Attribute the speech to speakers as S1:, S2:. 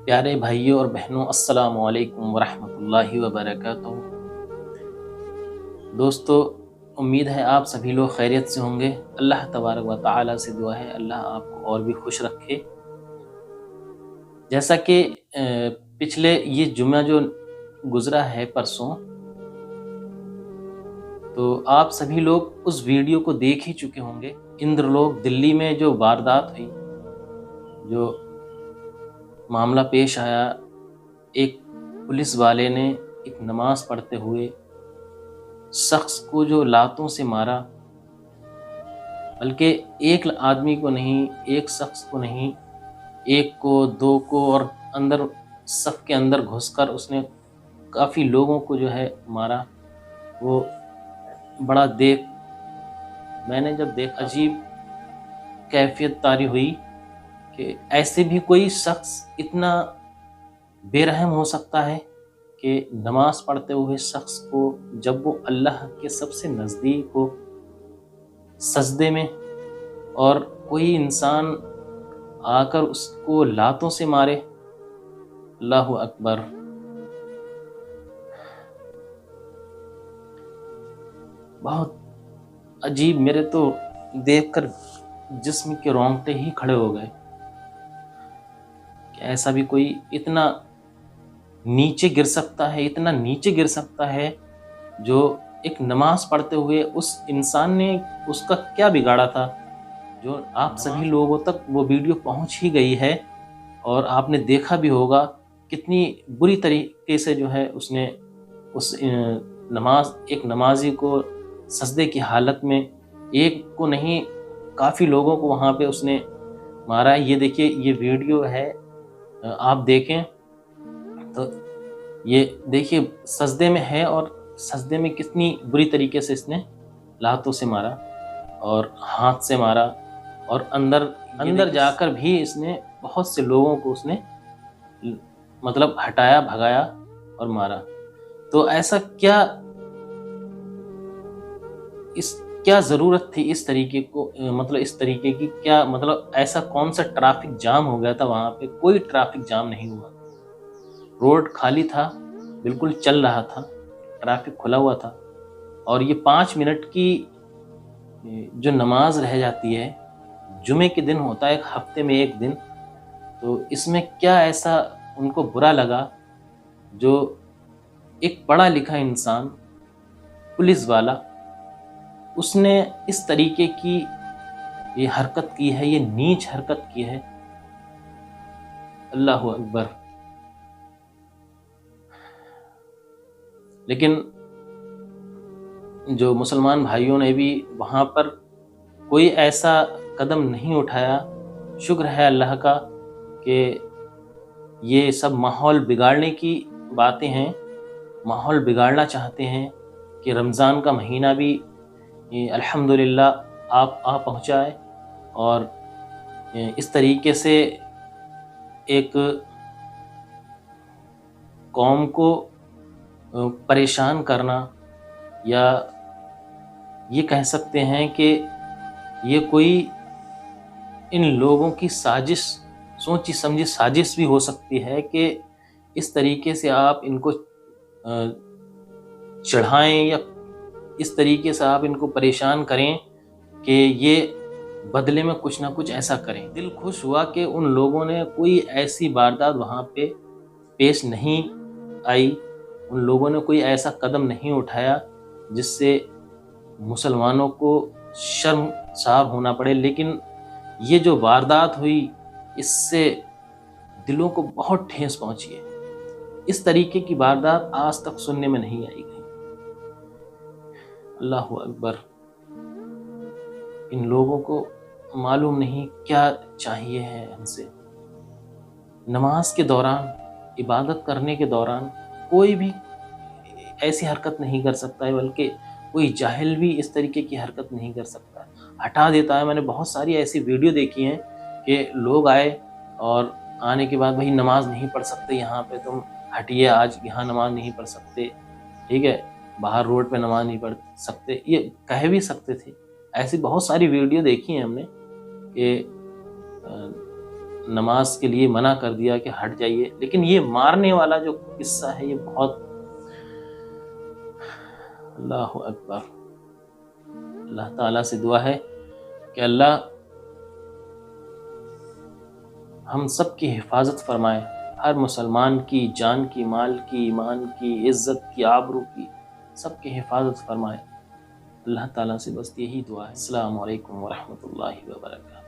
S1: پیارے بھائیوں اور بہنوں، السلام علیکم ورحمۃ اللہ وبرکاتہ۔ دوستو، امید ہے آپ سبھی لوگ خیریت سے ہوں گے۔ اللہ تبارک و تعالی سے دعا ہے اللہ آپ کو اور بھی خوش رکھے۔ جیسا کہ پچھلے یہ جمعہ جو گزرا ہے پرسوں، تو آپ سبھی لوگ اس ویڈیو کو دیکھ ہی چکے ہوں گے۔ اندر لوگ دلی میں جو واردات ہوئی، جو معاملہ پیش آیا، ایک پولیس والے نے ایک نماز پڑھتے ہوئے شخص کو جو لاتوں سے مارا، بلکہ ایک آدمی کو نہیں، ایک شخص کو نہیں، ایک کو، دو کو، اور اندر صف کے اندر گھس کر اس نے کافی لوگوں کو جو ہے مارا۔ وہ بڑا میں نے جب دیکھا عجیب کیفیت طاری ہوئی کہ ایسے بھی کوئی شخص اتنا بے رحم ہو سکتا ہے کہ نماز پڑھتے ہوئے شخص کو جب وہ اللہ کے سب سے نزدیک ہو، سجدے میں، اور کوئی انسان آ کر اس کو لاتوں سے مارے۔ اللہ اکبر۔ بہت عجیب، میرے تو دیکھ کر جسم کے رونگٹے ہی کھڑے ہو گئے کہ ایسا بھی کوئی اتنا نیچے گر سکتا ہے، اتنا نیچے گر سکتا ہے۔ جو ایک نماز پڑھتے ہوئے اس انسان نے اس کا کیا بگاڑا تھا، جو آپ سبھی لوگوں تک وہ ویڈیو پہنچ ہی گئی ہے، اور آپ نے دیکھا بھی ہوگا کتنی بری طریقے سے جو ہے اس نے اس ایک نمازی کو سجدے کی حالت میں، ایک کو نہیں کافی لوگوں کو وہاں پہ اس نے مارا۔ یہ دیکھیے، یہ ویڈیو ہے، آپ دیکھیں تو یہ دیکھیے سجدے میں ہے، اور سجدے میں کتنی بری طریقے سے اس نے لاتوں سے مارا اور ہاتھ سے مارا، اور اندر جا کر بھی اس نے بہت سے لوگوں کو اس نے مطلب ہٹایا، بھگایا اور مارا۔ تو ایسا کیا ضرورت تھی اس طریقے کو، مطلب اس طریقے کی کیا، مطلب ایسا کون سا ٹریفک جام ہو گیا تھا وہاں پہ؟ کوئی ٹریفک جام نہیں ہوا، روڈ خالی تھا، بالکل چل رہا تھا، ٹریفک کھلا ہوا تھا۔ اور یہ 5 منٹ کی جو نماز رہ جاتی ہے، جمعے کے دن ہوتا ہے، ایک ہفتے میں ایک دن، تو اس میں کیا ایسا ان کو برا لگا جو ایک پڑھا لکھا انسان، پولیس والا، اس نے اس طریقے کی یہ حرکت کی ہے، یہ نیچ حرکت کی ہے۔ اللہ اکبر۔ لیکن جو مسلمان بھائیوں نے بھی وہاں پر کوئی ایسا قدم نہیں اٹھایا۔ شکر ہے اللہ کا کہ یہ سب ماحول بگاڑنے کی باتیں ہیں، ماحول بگاڑنا چاہتے ہیں کہ رمضان کا مہینہ بھی الحمدللہ آپ پہنچائے، اور اس طریقے سے ایک قوم کو پریشان کرنا، یا یہ کہہ سکتے ہیں کہ یہ کوئی ان لوگوں کی سازش، سوچی سمجھی سازش بھی ہو سکتی ہے کہ اس طریقے سے آپ ان کو چڑھائیں، یا اس طریقے سے آپ ان کو پریشان کریں کہ یہ بدلے میں کچھ نہ کچھ ایسا کریں۔ دل خوش ہوا کہ ان لوگوں نے کوئی ایسی واردات وہاں پہ پیش نہیں آئی، ان لوگوں نے کوئی ایسا قدم نہیں اٹھایا جس سے مسلمانوں کو شرمسار ہونا پڑے۔ لیکن یہ جو واردات ہوئی، اس سے دلوں کو بہت ٹھیس پہنچی ہے۔ اس طریقے کی واردات آج تک سننے میں نہیں آئی گئی۔ اللہ اکبر۔ ان لوگوں کو معلوم نہیں کیا چاہیے ہے ہم سے۔ نماز کے دوران، عبادت کرنے کے دوران کوئی بھی ایسی حرکت نہیں کر سکتا ہے، بلکہ کوئی جاہل بھی اس طریقے کی حرکت نہیں کر سکتا، ہٹا دیتا ہے۔ میں نے بہت ساری ایسی ویڈیو دیکھی ہیں کہ لوگ آئے، اور آنے کے بعد بھائی نماز نہیں پڑھ سکتے یہاں پہ، تم ہٹیے، آج یہاں نماز نہیں پڑھ سکتے، ٹھیک ہے، باہر روڈ پہ نماز نہیں پڑھ سکتے، یہ کہہ بھی سکتے تھے۔ ایسی بہت ساری ویڈیو دیکھی ہیں ہم نے کہ نماز کے لیے منع کر دیا کہ ہٹ جائیے، لیکن یہ مارنے والا جو قصہ ہے یہ بہت، اللہ اکبر۔ اللہ تعالیٰ سے دعا ہے کہ اللہ ہم سب کی حفاظت فرمائے، ہر مسلمان کی جان کی، مال کی، ایمان کی، عزت کی، آبرو کی، سب کی حفاظت فرمائے۔ اللہ تعالیٰ سے بس یہی دعا ہے۔ السلام علیکم ورحمۃ اللہ وبرکاتہ۔